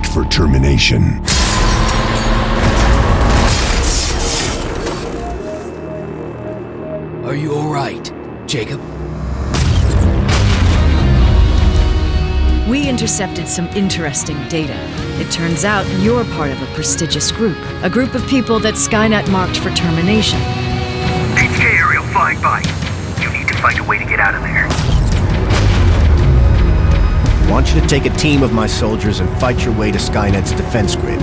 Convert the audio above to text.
marked for termination. Are you alright, Jacob? We intercepted some interesting data. It turns out you're part of a prestigious group. A group of people that Skynet marked for termination. HK aerial flying by. You need to find a way to get out of there. I want you to take a team of my soldiers and fight your way to Skynet's defense grid.